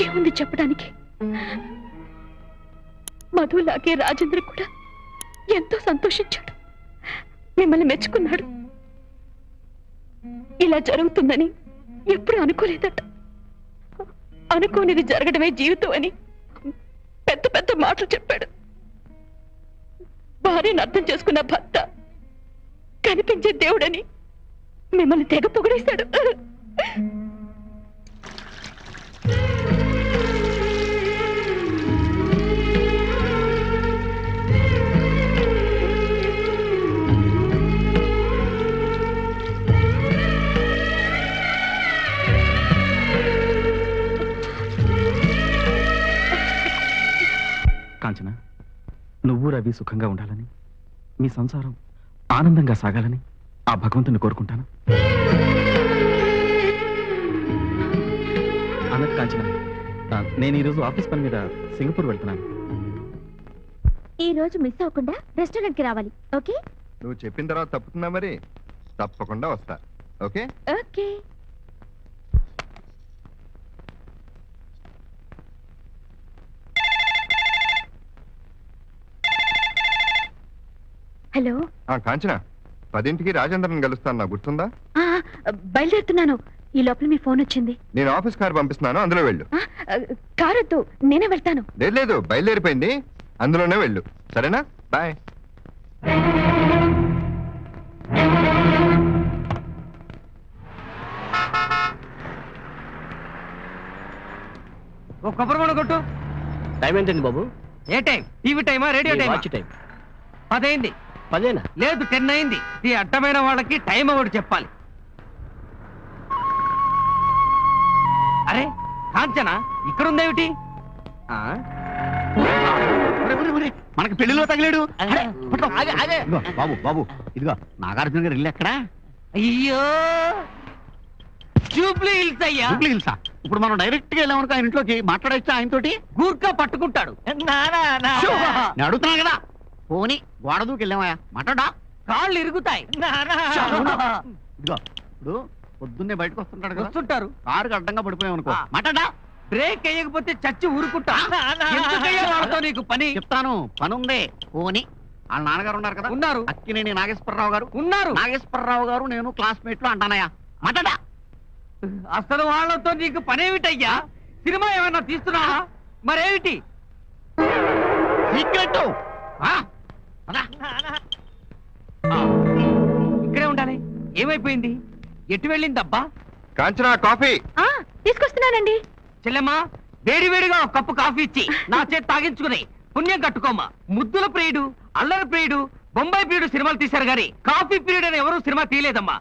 ఏముంది చెప్పడానికి? మధులాగే రాజేంద్ర కూడా ఎంతో సంతోషించాడు, మిమ్మల్ని మెచ్చుకున్నాడు. ఇలా జరుగుతుందని ఎప్పుడు అనుకోలేదట. అనుకోనిది జరగడమే జీవితం అని పెద్ద పెద్ద మాటలు చెప్పాడు. భార్యను అర్థం చేసుకున్న భర్త కనిపించే దేవుడని మిమ్మల్ని తెగ పొగిడేశాడు. కాంచన, నువ్వు రవి సుఖంగా ఉండాలని, మీ సంసారం ఆనందంగా సాగాలని ఆ భగవంతుని కోరుకుంటాను. అన్నట్టు కాంచన, నేను ఈరోజు ఆఫీస్ పని మీద సింగపూర్ వెళ్తున్నాను. ఈ రోజు మిస్ అవ్వకుండా రెస్టారెంట్ కి రావాలి. ఓకే? నువ్వు చెప్పిన తర్వాత తప్పుతుందా? మరి తప్పకుండా వస్తా. Okay okay. హలో. కాంచన, 10ంటికి రాజేంద్రన్ కలుస్తాను, నా గుర్తుందా? బయలుదేరుతున్నాను. ఈ లోపల మీ ఫోన్ వచ్చింది. నేను ఆఫీస్ కార్ పంపిస్తున్నాను, అందులో వెళ్ళు. కారు వద్దు, నేనే వెళ్తాను. లేదు, బయలుదేరిపోయింది, అందులోనే వెళ్ళు. సరేనా? బాయ్. ఓ కొబ్బరి బొండ కొట్టు. టైం ఏంటండి బాబు? ఏ టైం? టీవీ టైమా, రేడియో టైమా? 10 అయింది. 10 లేదు, 10 అయింది. ఈ అడ్డమైన వాళ్ళకి టైం ఒకటి చెప్పాలి. అరే కాంచన, ఇక్కడ ఉందేమిటి? మనకి పెళ్లిలో తగిలేడు. బాబు బాబు, ఇదిగో నాగార్జున గారు ఇల్లు ఎక్కడా? అయ్యో, జూబ్లీ హిల్స్ అయ్యా. జూబ్లీ హిల్సా? ఇప్పుడు మనం డైరెక్ట్ గా వెళ్ళామనుకో ఆయన ఇంట్లోకి, మాట్లాడొచ్చా ఆయనతోటి? గూర్ఖా పట్టుకుంటాడు. నేను అడుగుతున్నా కదా, పోనీ గోడ దూకి వెళ్ళామయ్యా, మాట్లాడా? కాళ్ళు ఇరుగుతాయి. ఇదిగో ఇప్పుడు పొద్దున్నే బయటకు వస్తుంటాడు కదా, వస్తుంటారు. కారుకి అడ్డంగా పడిపోయామనుకో, మాట్లాడా? బ్రేక్ వేయకపోతే చచ్చి ఊరుకుంటా. ఎందుకయ్యా వాళ్ళతో నీకు పని? చెప్తాను, పని ఉంది. పోనీ వాళ్ళ నాన్నగారు ఉన్నారు కదా, ఉన్నారు. అక్కినేని నాగేశ్వరరావు గారు ఉన్నారు. నాగేశ్వరరావు గారు నేను క్లాస్మేట్ లో అంటానయ్యా, మాట్లాడా? అసలు వాళ్ళతో నీకు పనేమిటయ్యా? సినిమా ఏమైనా తీస్తున్నావా? మరేమిటి? సీక్రెట్. ఇక్కడే ఉండాలి. ఏమైపోయింది? ఎటు వెళ్ళిందబ్బా? కాంచన, కాఫీ తీసుకొస్తున్నానండి. చెల్లెమ్మా, వేడి వేడిగా ఒక కప్పు కాఫీ ఇచ్చి నా చేతి తాగించుకుని పుణ్యం కట్టుకోమ్మా. ముద్దుల ప్రియుడు, అల్లరి ప్రియుడు, బొంబాయి ప్రియుడు సినిమాలు తీశారు గాని కాఫీ ప్రియుడు అని ఎవరూ సినిమా తీయలేదమ్మా.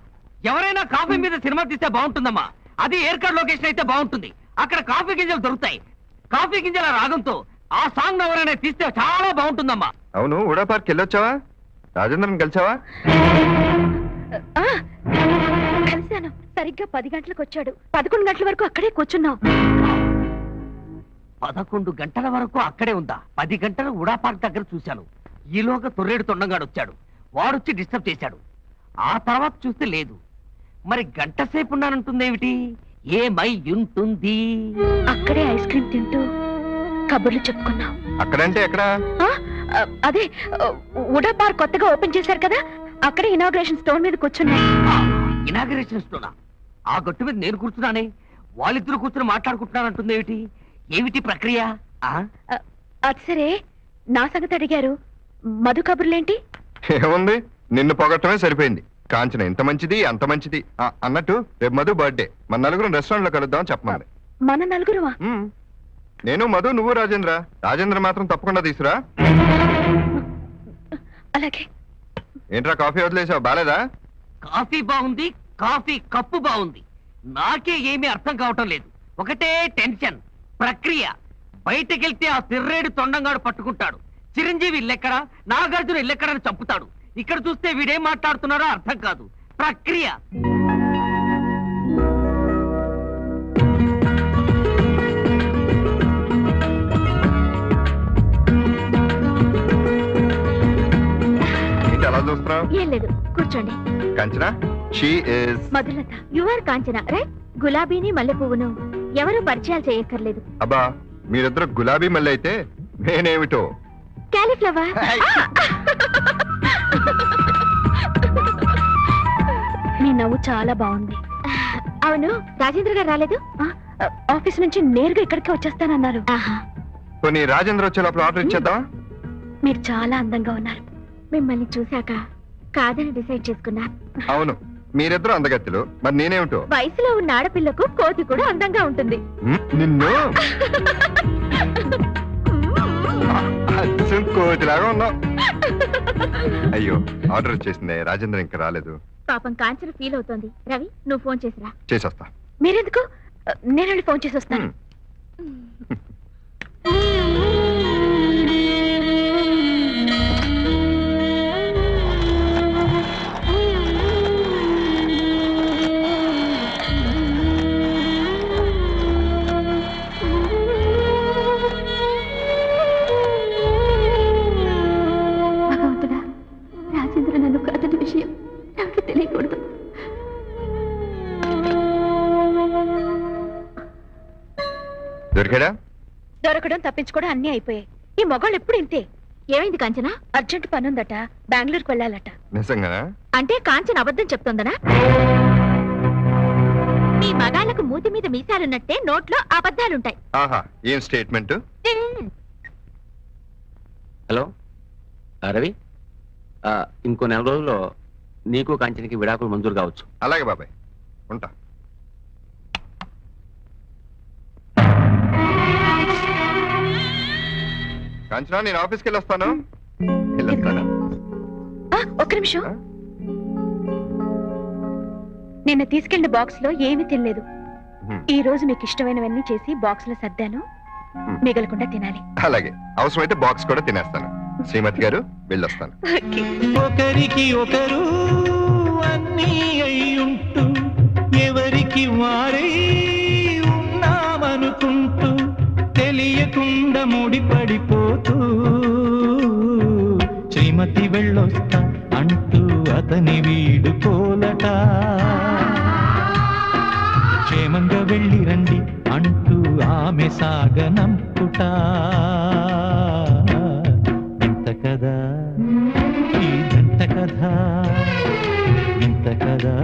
ఎవరైనా కాఫీ మీద సినిమా తీస్తే బాగుంటుందమ్మా. అది ఎయిర్కార్డ్ లొకేషన్ అయితే బాగుంటుంది. అక్కడ కాఫీ గింజలు దొరుకుతాయి. కాఫీ గింజల రాగంతో ఆ సాంగ్ ఎవరైనా తీస్తే చాలా బాగుంటుందమ్మా. అవును, ఉడా పార్క్ వెళ్ళొచ్చావా? రాజేంద్రన్ కలిసావా? కలిశాను. సరిగ్గా 10 గంటలకు వచ్చాడు. 11 గంటల వరకు అక్కడే కూర్చున్నాం. 11 గంటల వరకు అక్కడే ఉందా? 10 గంటలు ఉడా పార్క్ దగ్గర చూశాను. ఈలోగా తొర్రేడు తొండంగాడు వచ్చాడు. వాడొచ్చి డిస్టర్బ్ చేశాడు. ఆ తర్వాత చూస్తే లేదు. మరి గంట సేపు ఉన్నానంటుందేమిటి? ఏమై ఉంటుంది? అక్కడే ఐస్ క్రీమ్ తింటూ కబుర్లు చెప్పుకున్నాం. అక్కడంటే ఎక్కడ? అదే ఉడా పార్క్ కొత్తగా ఓపెన్ చేశారు కదా, అక్కడే ఇనాగ్రేషన్ స్టోన్ మీద కూర్చున్నాం. ఇనాగరేషన్ స్టోనా? ఆ గట్టు మీద నేను కూర్చున్నానే. వాళ్ళిద్దరు కూర్చుని మాట్లాడుకుంటున్నానంటుందేమిటి? ఏమిటి ప్రక్రియ? అది సరే, నా సంగతి అడిగారు. మధు కబుర్లేంటి? ఏముంది, నిన్ను పొగట్టమే సరిపోయింది. కాంచన ఇంత మంచిది, అంత మంచిది. అన్నట్టు రేపు మధు బర్త్డే. మన నలుగురం రెస్టారెంట్ లో కలుద్దాం చెప్పమంది. మన నలుగురువా? నేను, మధు, నువ్వు, రాజేంద్ర. రాజేంద్ర మాత్రం తప్పకుండా తీసురా. అలాగే. ఏంట్రా కాఫీ వదిలేసావు? బాలేదా? కాఫీ బాగుంది, కాఫీ కప్పు బాగుంది. నాకే ఏమీ అర్థం కావటం లేదు. ఒకటే టెన్షన్, ప్రక్రియ. బయటకెళ్తే ఆ తిర్రేడు తొండంగాడు పట్టుకుంటాడు. చిరంజీవి ఇల్లెక్కడా, నాగార్జున ఇల్లెక్కడని చంపుతాడు. ఇక్కడ చూస్తే వీడేం మాట్లాడుతున్నారో అర్థం కాదు. ప్రక్రియ. ఎలా చూస్తున్నావు? ఏం లేదు, కూర్చోండి. Kanchana, she is Madhulatha. You are Kanchana, right? గులాబీని మల్లె పువ్వును ఎవరు పరిచయాలు చేయక్కర్లేదు. అబ్బా మీరిద్దరు గులాబీ మళ్ళీ అయితే నేనేమిటో. క్యాలీఫ్లవర్. మీ నవ్వు చాలా బాగుంది. అవును, రాజేంద్ర గారు రాలేదు? ఆఫీస్ నుంచి నేరుగా ఇక్కడికి వచ్చేస్తానన్నారు. కొన్ని రాజేంద్ర వచ్చే లోపల ఆర్డర్ ఇచ్చేద్దాం. మీరు చాలా అందంగా ఉన్నారు. మిమ్మల్ని చూశాక కాదని డిసైడ్ చేసుకున్నా. అవును, మీరిద్దరు అందగత్తులు, మరి నేనేమిటో. వయసులో ఉన్న ఆడపిల్లకు కోతి కూడా అందంగా ఉంటుంది. నిన్ను అచ్చం కోతిలాగా ఉన్నావు. అయ్యో ఆర్డర్ వచ్చేసింది, రాజేంద్ర ఇంకా రాలేదు. పాపం కాంచన ఫీల్ అవుతోంది. రవి, నువ్వు ఫోన్ చేసిరా. చేసేస్తా. మీరెందుకు? నేను వెళ్ళి ఫోన్ చేసి వస్తాను. భగవంతుడా, రాజేంద్ర నన్ను కాదని విషయం నాకు తెలియకూడదు. దొరికాడా? దొరకడం తప్పించుకోవడం అన్నీ అయిపోయాయి. ఈ మొగాళ్ళు ఎప్పుడు ఇంతే. ఏమైంది కాంచన? అర్జెంట్ పనుందట, బెంగళూరుకు వెళ్ళాలట. నిజంగానా? అంటే కాంచన అబద్ధం చెప్తోందనా? మీ మగాళ్ళకు మూతి మీద మీసాలున్నట్టే నోట్లో అబద్ధాలుంటాయి. ఆహా, ఏం స్టేట్మెంట్? హలో రవి, ఇంకో నెల రోజుల్లో నీకు కాంచనకి విడాకులు మంజూరు కావచ్చు. అలాగే బాబాయ్, ఉంటా. కాంచనా, నేను ఆఫీస్కి వెళ్ళొస్తాను. వెళ్ళొస్తానా? ఒక్క నిమిషం. నిన్న తీసుకెళ్లిన బాక్స్ లో ఏమీ తినలేదు. ఈ రోజు మీకు ఇష్టమైనవన్నీ చేసి బాక్స్ లో సర్దాను. మిగలకుండా తినాలి. అలాగే, అవసరమైతే బాక్స్ కూడా తినేస్తాను. శ్రీమతి గారు, వెళ్ళొస్తాను. ఒకరికి ఒకరు అన్నీ అయ్యుంటూ ఎవరికి వారై ఉన్నామనుకుంటూ తెలియకుండా ముడిపడిపోతూ శ్రీమతి వెళ్ళొస్తా అంటూ అతని వీడుకోలట. క్షేమంగా వెళ్ళి రండి అంటూ ఆమె సాగనంపుట. ఇంత కదా ఈ జంట కథ, ఇంత కదా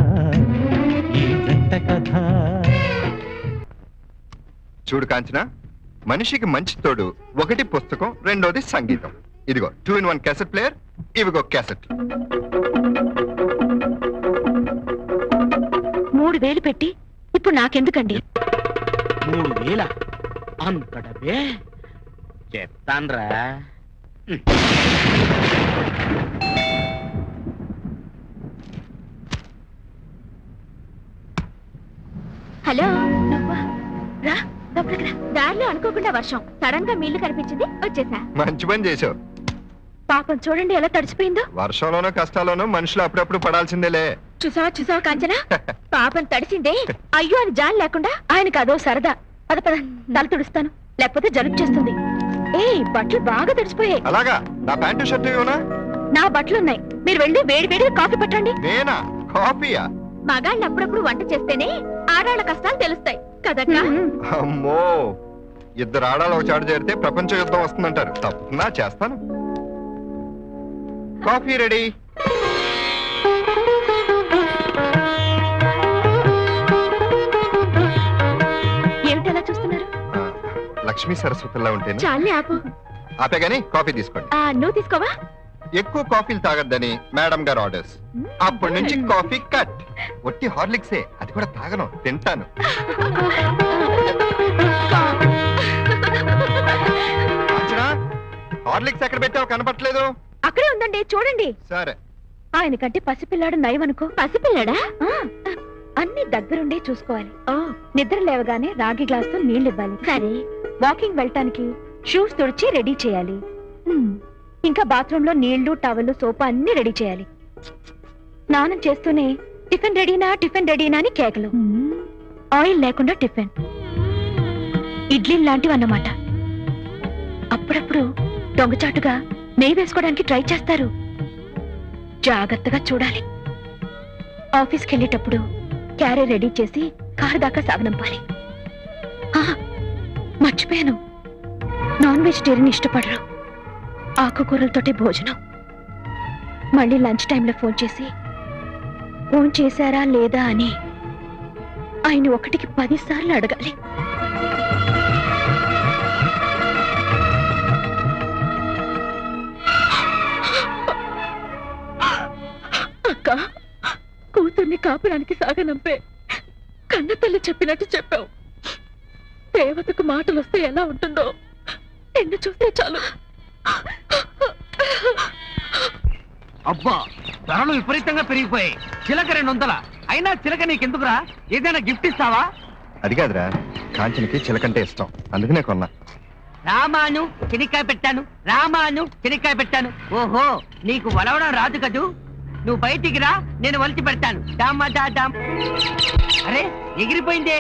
ఈ జంట కథ. చూడు కాంచనా, మనిషికి మంచి తోడు ఒకటి పుస్తకం, రెండోది సంగీతం. ఇదిగో 2-in-1 క్యాసెట్ ప్లేయర్, ఇవిగో క్యాసెట్. 3,000 పెట్టి ఇప్పుడు నాకెందుకండి? 3,000 అంత డబ్బే చెప్తాన్రా. హలో, నువ్వా? రా, లోపలికి రా. దారిలో అనుకోకుండా వర్షం, సడన్ గా మీళ్లు కనిపించింది, వచ్చేసా. మంచి పని చేసావు. పాపం చూడండి ఎలా తడిసిపోయిందో. వర్షంలోనో కష్టాల్లోనో మనుషులు అప్పుడప్పుడు పడాల్సిందేలే. చూసావా కాంచనా, పాపం తడిసిందే. అయ్యో అని జాలి లేకుండా ఆయనకు అదో సరదా. పద పద, తల తుడుస్తాను, లేకపోతే జలుబు చేస్తుంది. ఏ బట్టలు బాగా తడిసిపోయాయి. అలాగా? నా ప్యాంటు షర్టు ఇవ్వనా? నా బట్టలున్నాయి, మీరు వెళ్ళి వేడి వేడిగా కాఫీ పట్టండి. నేనా? కాఫీయా? మగాళ్ళు అప్పుడప్పుడు వంట చేస్తేనే ఆడాళ్ళ కష్టాలు తెలుస్తాయి కదక్కా. అమ్మో, ఇద్దరు ఆడాలు ఒక చాటు చేరితే ప్రపంచ యుద్ధం వస్తుందంటారు. తప్పనా? చేస్తాను. Coffee ready. ఏమిటలా చూస్తున్నారు? లక్ష్మీ సరస్వతిలా ఉంటేనే. చాలే ఆపు. ఆపే గాని కాఫీ తీసుకోండి. నువ్వు తీసుకోవా? ఎక్కువ కాఫీలు తాగద్దని మేడం గారు ఆర్డర్స్. అప్పటి నుంచి కాఫీ కట్. ఒట్టి హార్లిక్సే, అది కూడా తాగను, తింటాను. హార్లిక్స్ ఎక్కడ పెట్టావు, కనపట్లేదు. అక్కడే ఉందండి, చూడండి. సరే. ఆయన కంటే పసిపిల్లాడు నయమనుకో. పసిపిల్లాడా? అన్ని దగ్గరుండే చూసుకోవాలి. నిద్ర లేవగానే రాగి గ్లాస్ తో నీళ్లు ఇవ్వాలి. సరే. వాకింగ్ వెళ్ళటానికి షూస్ తుడిచి రెడీ చేయాలి. ఇంకా బాత్రూమ్ లో నీళ్లు, టవల్, సోపా అన్ని రెడీ చేయాలి. స్నానం చేస్తూనే టిఫిన్ రెడీనా అని కేకలు. ఆయిల్ లేకుండా టిఫిన్, ఇడ్లీ లాంటివి అన్నమాట. అప్పుడప్పుడు దొంగచాటుగా నెయ్యి వేసుకోవడానికి ట్రై చేస్తారు. జాగ్రత్తగా చూడాలి. ఆఫీస్కి వెళ్ళేటప్పుడు క్యారీ రెడీ చేసి కారు దాకా సాగనంపాలి. మర్చిపోయాను, నాన్ వెజిటేరియన్ ఇష్టపడరు, ఆకుకూరలతోటే భోజనం. మళ్ళీ లంచ్ టైంలో ఫోన్ చేసి ఫోన్ చేశారా లేదా అని ఆయన 1కి 10 సార్లు అడగాలి. అక్క, కూతుర్ని కాపురానికి సాగనంపే కన్న తల్లి చెప్పినట్టు చెప్పావు. దేవతకు మాటలు వస్తే ఎలా ఉంటుందో నిన్ను చూస్తే చాలు. అబ్బా, ధరలు విపరీతంగా పెరిగిపోయాయి. చిలక 200. అయినా చిలక నీకెందుకురా? ఏదైనా గిఫ్ట్ ఇస్తావా? అది కాదురా, కాంచనకి చిలకంటే ఇష్టం, అందుకనే కొన్నా. రామాను చెనిక్కాయ పెట్టాను, రామాను చెనిక్కాయ పెట్టాను. ఓహో, నీకు వలవడం రాదు కదూ? నువ్వు బయటికి రా, నేను వలిచి పెడతాను. అరే, ఎగిరిపోయిందే.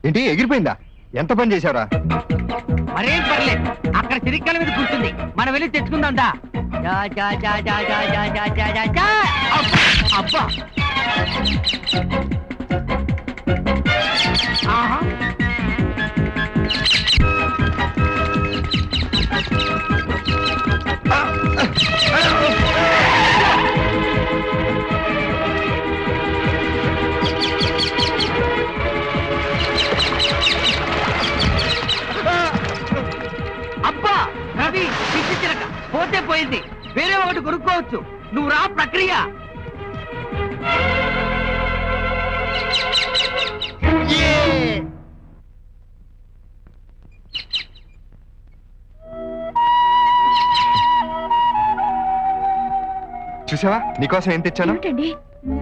ఏంటి ఎగిరిపోయిందా? ఎంత పని చేశారా? మరేం పర్లేదు, అక్కడ చెనిక్కాయల మీద కూర్చుంది, మనం వెళ్ళి తెచ్చుకుందాం దా. అబ్బా, ఆహా, అబ్బా రవి, పిచ్చి చిలక పోతే పోయింది, వేరే ఒకటి కొనుక్కోవచ్చు. నువ్వు రా, ప్రక్రియ. చూసావా, నీకోసం ఏం తెచ్చాను? ఏమిటండి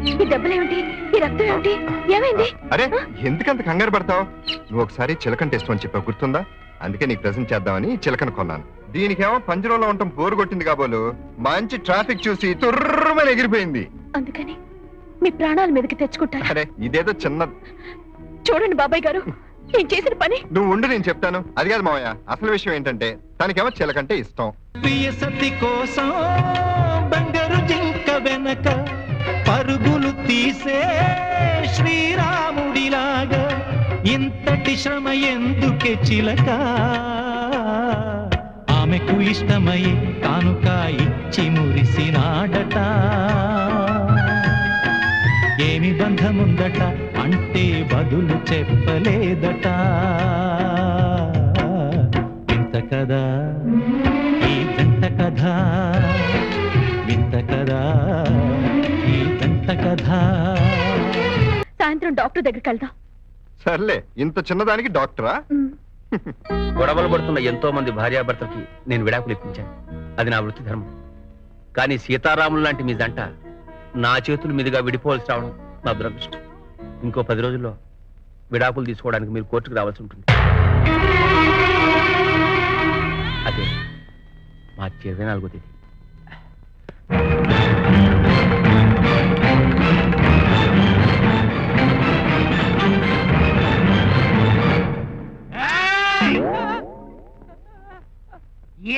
ఈ దెబ్బలేమిటి? ఈ రక్తం ఏమిటి? ఏమైంది? అరే, ఎందుకంత కంగారు పడతావు? నువ్వు ఒకసారి చిలకని టెస్ట్ అని చెప్పావు, గుర్తుందా? అందుకే నీకు ప్రెజెంట్ చేద్దామని చిలకను కొన్నాను. దీనికేమో పంజరంలో ఉండటం బోరు కొట్టింది కాబోలు మంచి ట్రాఫిక్ చూసి తుర్రమని ఎగిరిపోయింది. అందుకని మీ ప్రాణాల మీదకి తెచ్చుకుంటారు. అరే, ఇదేదో చిన్న. చూడండి బాబాయ్ గారు, నేను చేసిన పని. నువ్వు ఉండు, నేను చెప్తాను. అది కాదు మావయ్య, అసలు విషయం ఏంటంటే తనకేమో చిలకంటే ఇష్టం. ప్రియ సతి కోసం బంగారు జింక వెనక పరుగులు తీసే శ్రీరాముడిలాగా ఇంతటి శ్రమ ఎందుకే చిలక? ఆమెకు ఇష్టమై కానుక ఇచ్చి మురిసినాడట. ఏమి బంధముందట అంటే బదులు చెప్పలేదట. వింత కదా ఈ జంట కథ, వింత కదా ఈ జంట కథ. సాయంత్రం డాక్టర్ దగ్గరికి వెళ్దాం. సర్లే, ఇంత చిన్నదానికి డాక్టరా? గొడవలు పడుతున్న ఎంతో మంది భార్యాభర్తలకి నేను విడాకులు ఇప్పించాను. అది నా వృత్తి ధర్మం. కానీ సీతారాములు లాంటి మీ జంట నా చేతుల మీదుగా విడిపోవలసి రావడం నా దురదృష్టం. ఇంకో 10 రోజుల్లో విడాకులు తీసుకోవడానికి మీరు కోర్టుకు రావాల్సి ఉంటుంది. అదే మార్చి 24వ తేదీ.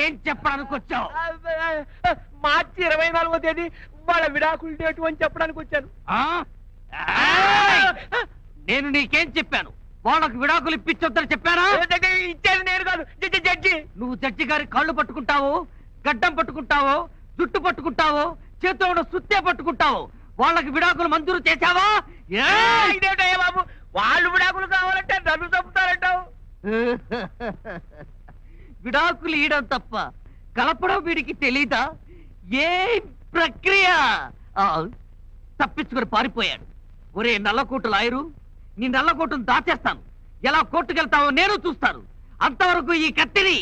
ఏం చెప్పడానికి వచ్చావు? మార్చి 24వ తేదీ వాళ్ళ విడాకుల డేటు అని చెప్పడానికి వచ్చాను. నేను నీకేం చెప్పాను? వాళ్ళకు విడాకులు ఇప్పించొద్దని చెప్పానా? ఇచ్చాను నేను కాదు, జడ్జి. నువ్వు జడ్జి గారి కాళ్ళు పట్టుకుంటావు, గడ్డం పట్టుకుంటావు, జుట్టు పట్టుకుంటావు, చేతిలో ఉన్న సుత్తే పట్టుకుంటావు. వాళ్ళకి విడాకులు మంజూరు చేశావా? ఇదేటయ్యా బాబు, వాళ్ళు విడాకులు కావాలంటే నన్ను చంపుతారంటావు. విడాకులు ఇయడం తప్ప కలపడం వీడికి తెలీదా? ఏ ప్రక్రియ? తప్పించుకొని పారిపోయాడు. ఒరే నల్లకోటు లాయరు, నీ నల్లకోటును దాచేస్తాను. ఎలా కోర్టుకెళ్తావో నేను చూస్తాను. అంతవరకు ఈ కత్తిని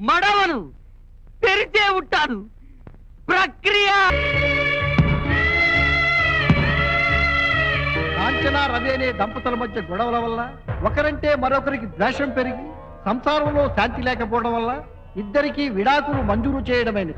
మడవను, తెరిచే ఉంటాను. ప్రక్రియ. కాంచన రవి అనే దంపతుల మధ్య గొడవల వల్ల ఒకరంటే మరొకరికి ద్వేషం పెరిగి సంసారంలో శాంతి లేకపోవడం వల్ల ఇద్దరికీ విడాకులు మంజూరు చేయడమైనది.